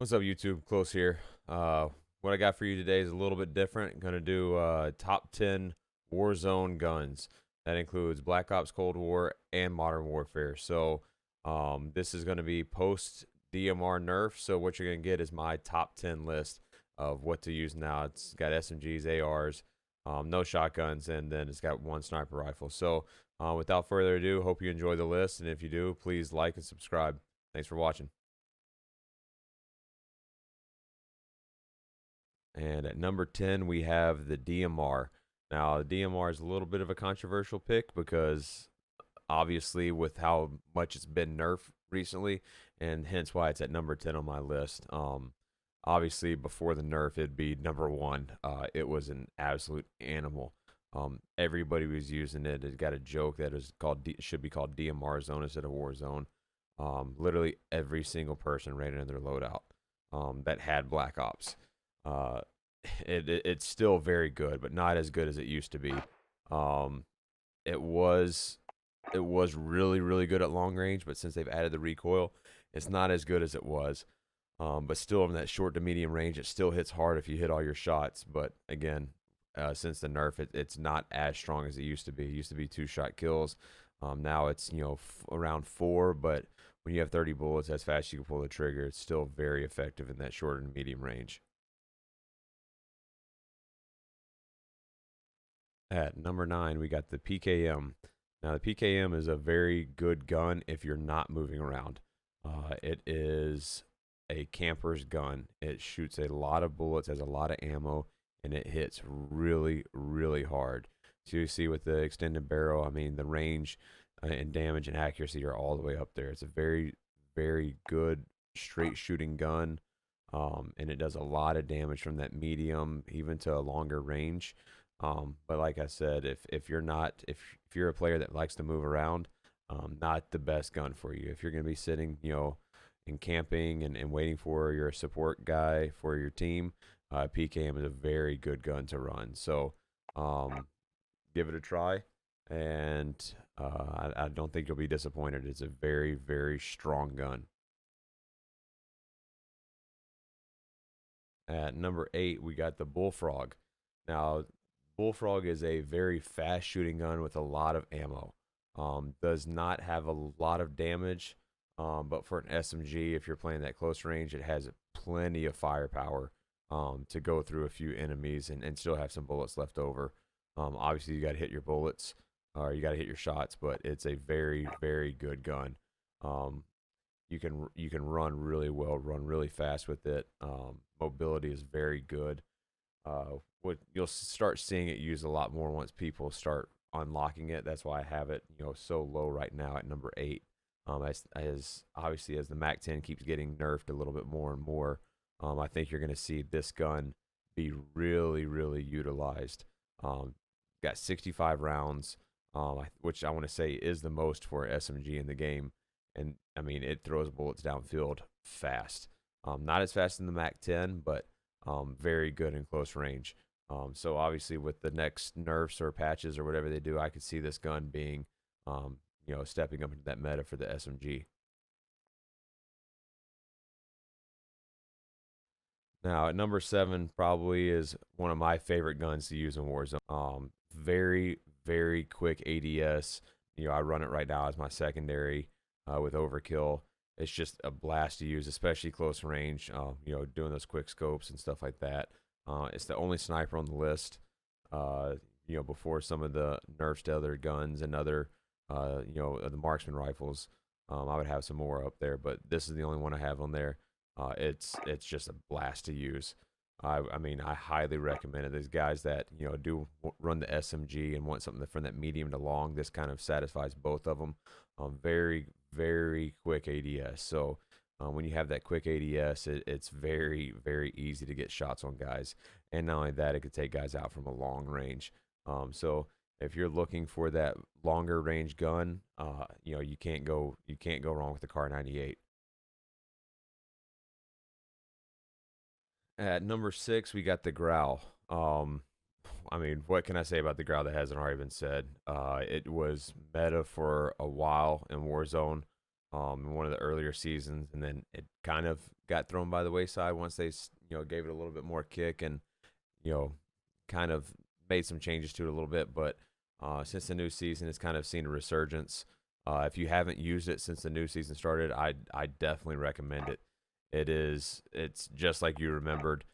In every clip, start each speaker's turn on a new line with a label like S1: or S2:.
S1: What's up, YouTube? Close here. What I got for you today is a little bit different. I'm gonna do top 10 Warzone guns. That includes Black Ops Cold War and Modern Warfare. So this is gonna be post DMR Nerf. So what you're gonna get is my top 10 list of what to use now. It's got SMGs, ARs, no shotguns, and then it's got one sniper rifle. So without further ado, hope you enjoy the list, and if you do, please like and subscribe. Thanks for watching. And at number 10, we have the DMR. Now, the DMR is a little bit of a controversial pick because obviously, with how much it's been nerfed recently, and hence why it's at number 10 on my list. Obviously, before the nerf, it'd be number one. It was an absolute animal. Everybody was using it. It got a joke that is called should be called DMR zone instead of war zone. Literally every single person ran in their loadout that had Black Ops. Uh, it's still very good, but not as good as it used to be. Um, it was really good at long range, but since they've added the recoil, it's not as good as it was. But still in that short to medium range, it still hits hard if you hit all your shots. But again, since the nerf, it's not as strong as it used to be. It used to be 2-shot kills. Now it's around 4, but when you have 30 bullets, as fast as you can pull the trigger, it's still very effective in that short and medium range. At number 9, we got the PKM. Now, the PKM is a very good gun if you're not moving around. It is a camper's gun. It shoots a lot of bullets, has a lot of ammo, and it hits really hard. So you see with the extended barrel, I mean, the range and damage and accuracy are all the way up there. It's a very good straight shooting gun, and it does a lot of damage from that medium even to a longer range. But like I said, if you're not if you're a player that likes to move around, not the best gun for you. If you're going to be sitting, and camping and waiting for your support guy for your team, PKM is a very good gun to run. So give it a try, and I don't think you'll be disappointed. It's a very strong gun. At number 8, we got the Bullfrog. Now, Bullfrog is a very fast shooting gun with a lot of ammo. Does not have a lot of damage, but for an SMG, if you're playing that close range, it has plenty of firepower to go through a few enemies and still have some bullets left over. Obviously, you got to hit your bullets or you got to hit your shots, but it's a very good gun. Um, you can run really well, run really fast with it. Mobility is very good. What you'll start seeing it used a lot more once people start unlocking it. That's why I have it, so low right now at number 8. As obviously as the MAC-10 keeps getting nerfed a little bit more and more, I think you're going to see this gun be really utilized. Got 65 rounds, which I want to say is the most for SMG in the game, and I mean it throws bullets downfield fast. Not as fast as the MAC-10, but very good in close range. So obviously with the next nerfs or patches or whatever they do, I could see this gun being, stepping up into that meta for the SMG. Now at number 7 probably is one of my favorite guns to use in Warzone. Very quick ADS. I run it right now as my secondary with Overkill. It's just a blast to use, especially close range. Doing those quick scopes and stuff like that. It's the only sniper on the list. Before some of the nerfs to other guns and other, the marksman rifles. I would have some more up there, but this is the only one I have on there. It's just a blast to use. I mean, I highly recommend it. There's guys that do run the SMG and want something from that medium to long. This kind of satisfies both of them. Very quick ADS. So when you have that quick ADS, it's very easy to get shots on guys. And not only that, it could take guys out from a long range. So if you're looking for that longer range gun, you can't go wrong with the Car 98. At number 6, we got the Grau. I mean, what can I say about the Grau that hasn't already been said? It was meta for a while in Warzone. in one of the earlier seasons, and then it kind of got thrown by the wayside once they gave it a little bit more kick and you know kind of made some changes to it a little bit. But since the new season, it's kind of seen a resurgence. If you haven't used it since the new season started, I definitely recommend it. It's just like you remembered.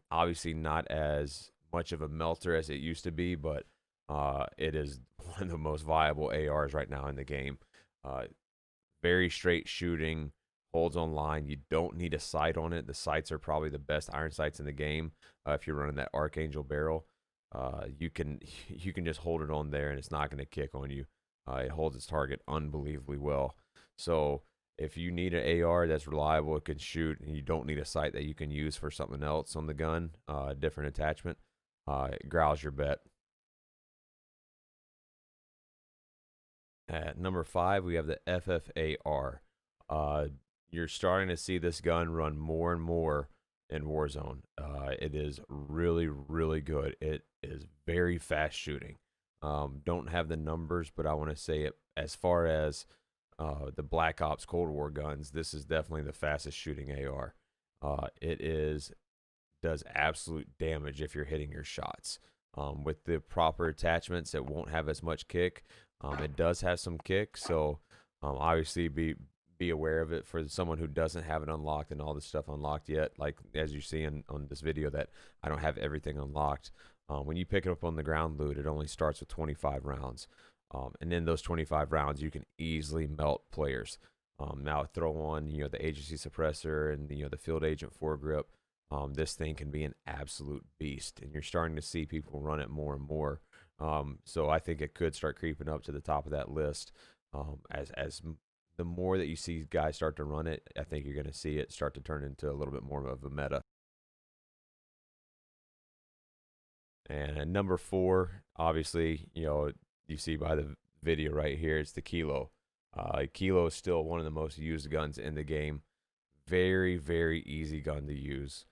S1: Obviously not as much of a melter as it used to be, but it is one of the most viable ARs right now in the game. Uh, Very straight shooting, holds on line. You don't need a sight on it. The sights are probably the best iron sights in the game. If you're running that Archangel barrel, you can you can just hold it on there and it's not going to kick on you. It holds its target unbelievably well. So if you need an AR that's reliable, it can shoot, and you don't need a sight that you can use for something else on the gun, different attachment, Grau's your bet. At number 5, we have the FFAR. You're starting to see this gun run more and more in Warzone. It is really, really good. It is very fast shooting. Don't have the numbers, but I want to say it as far as the Black Ops Cold War guns. This is definitely the fastest shooting AR. It does absolute damage if you're hitting your shots. With the proper attachments, it won't have as much kick. It does have some kick, so obviously be aware of it for someone who doesn't have it unlocked and all this stuff unlocked yet. Like as you see on this video, that I don't have everything unlocked. When you pick it up on the ground loot, it only starts with 25 rounds, and in those 25 rounds, you can easily melt players. Now throw on the agency suppressor and the field agent foregrip. This thing can be an absolute beast, and you're starting to see people run it more and more. So I think it could start creeping up to the top of that list. As the more that you see guys start to run it, I think you're going to see it start to turn into a little bit more of a meta. And at number 4, obviously, you see by the video right here, it's the Kilo. Kilo is still one of the most used guns in the game. Very, very easy gun to use.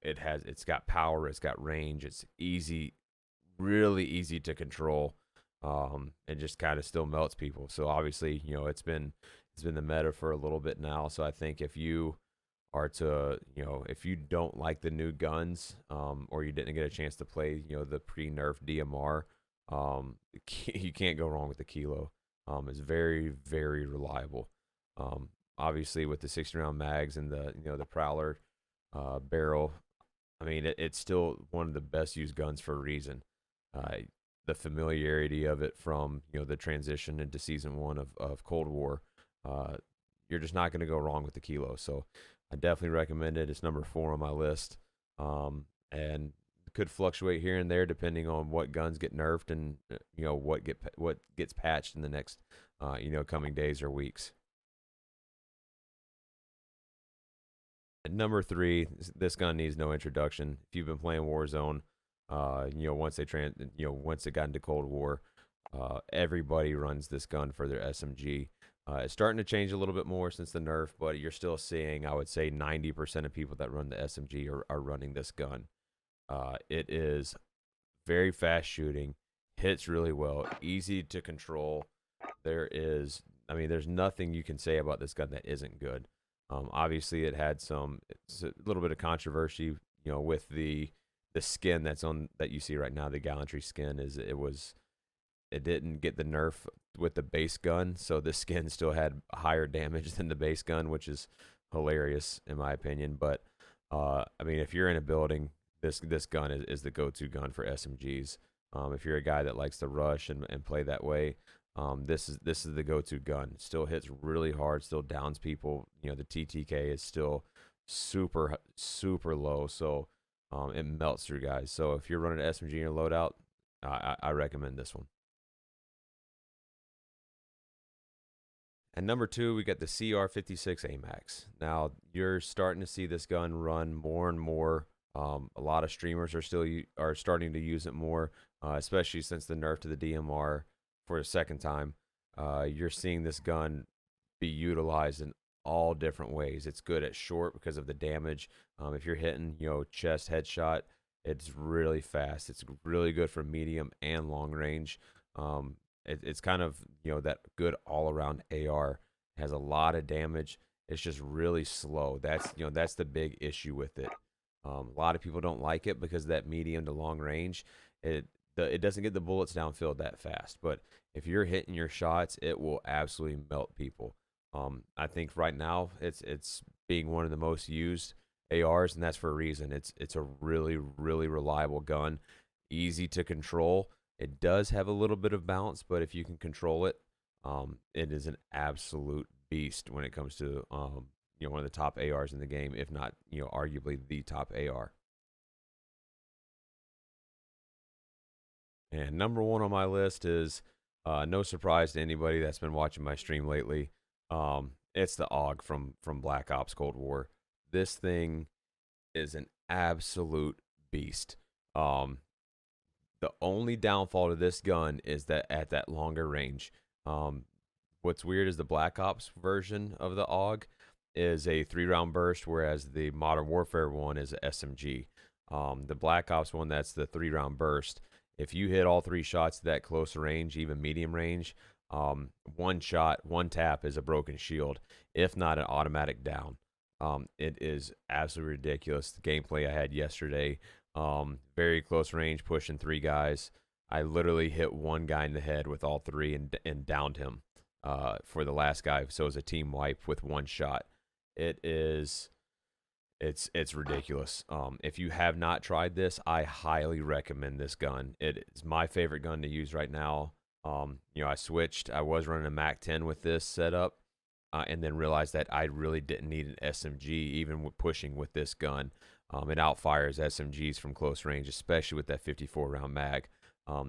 S1: It's got power, it's got range, it's easy, really easy to control. And just kind of still melts people. So obviously, it's been the meta for a little bit now. So I think if you are to, if you don't like the new guns, or you didn't get a chance to play, the pre-nerf DMR, you can't go wrong with the Kilo. It's very, very reliable. Obviously with the 60-round mags and the Prowler barrel, I mean, it's still one of the best used guns for a reason. The familiarity of it from the transition into season 1 of Cold War, you're just not going to go wrong with the Kilo. So I definitely recommend it. It's number 4 on my list, and could fluctuate here and there depending on what guns get nerfed and what gets patched in the next coming days or weeks. At number 3, this gun needs no introduction. If you've been playing Warzone, once it got into Cold War, everybody runs this gun for their SMG. It's starting to change a little bit more since the nerf, but you're still seeing, I would say, 90% of people that run the SMG are running this gun. It is very fast shooting, hits really well, easy to control. There's nothing you can say about this gun that isn't good. Obviously, it's a little bit of controversy, with the skin that you see right now. The Gallantry skin it didn't get the nerf with the base gun, so the skin still had higher damage than the base gun, which is hilarious in my opinion. But if you're in a building, this gun is the go-to gun for SMGs. If you're a guy that likes to rush and play that way, this is the go-to gun. Still hits really hard, still downs people. The TTK is still super, super low, so it melts through guys. So if you're running an SMG in your loadout, I recommend this one. And number 2, we got the CR56 AMAX. Now you're starting to see this gun run more and more. A lot of streamers are starting to use it more, especially since the nerf to the DMR for a second time. You're seeing this gun be utilized in all different ways. It's good at short because of the damage. If you're hitting, chest headshot, it's really fast. It's really good for medium and long range. It's kind of, that good all-around AR. has a lot of damage. It's just really slow. That's the big issue with it. A lot of people don't like it because of that medium to long range, it doesn't get the bullets downfield that fast. But if you're hitting your shots, it will absolutely melt people. I think right now it's being one of the most used ARs, and that's for a reason. It's a really really reliable gun, easy to control. It does have a little bit of bounce, but if you can control it, it is an absolute beast when it comes to one of the top ARs in the game, if not arguably the top AR. And number one on my list is no surprise to anybody that's been watching my stream lately. It's the AUG from Black Ops Cold War. This thing is an absolute beast. The only downfall to this gun is that at that longer range. What's weird is the Black Ops version of the AUG is a 3-round burst, whereas the Modern Warfare one is a SMG. The Black Ops one, that's the 3-round burst. If you hit all 3 shots at that close range, even medium range, one shot, one tap is a broken shield, if not an automatic down. It is absolutely ridiculous. The gameplay I had yesterday, very close range, pushing 3 guys. I literally hit one guy in the head with all 3 and downed him for the last guy. So it was a team wipe with one shot. It's ridiculous. If you have not tried this, I highly recommend this gun. It is my favorite gun to use right now. I switched. I was running a MAC 10 with this setup, and then realized that I really didn't need an SMG, even with pushing with this gun. It outfires SMGs from close range, especially with that 54 round mag.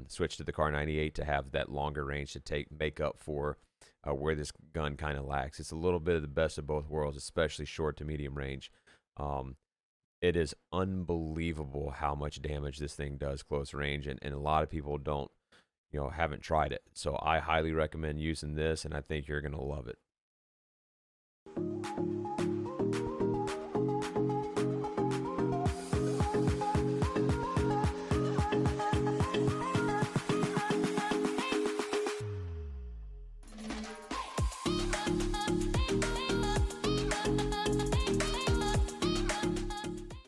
S1: Switched to the Car 98 to have that longer range to make up for where this gun kind of lacks. It's a little bit of the best of both worlds, especially short to medium range. It is unbelievable how much damage this thing does close range, and a lot of people haven't tried it. So I highly recommend using this, and I think you're going to love it.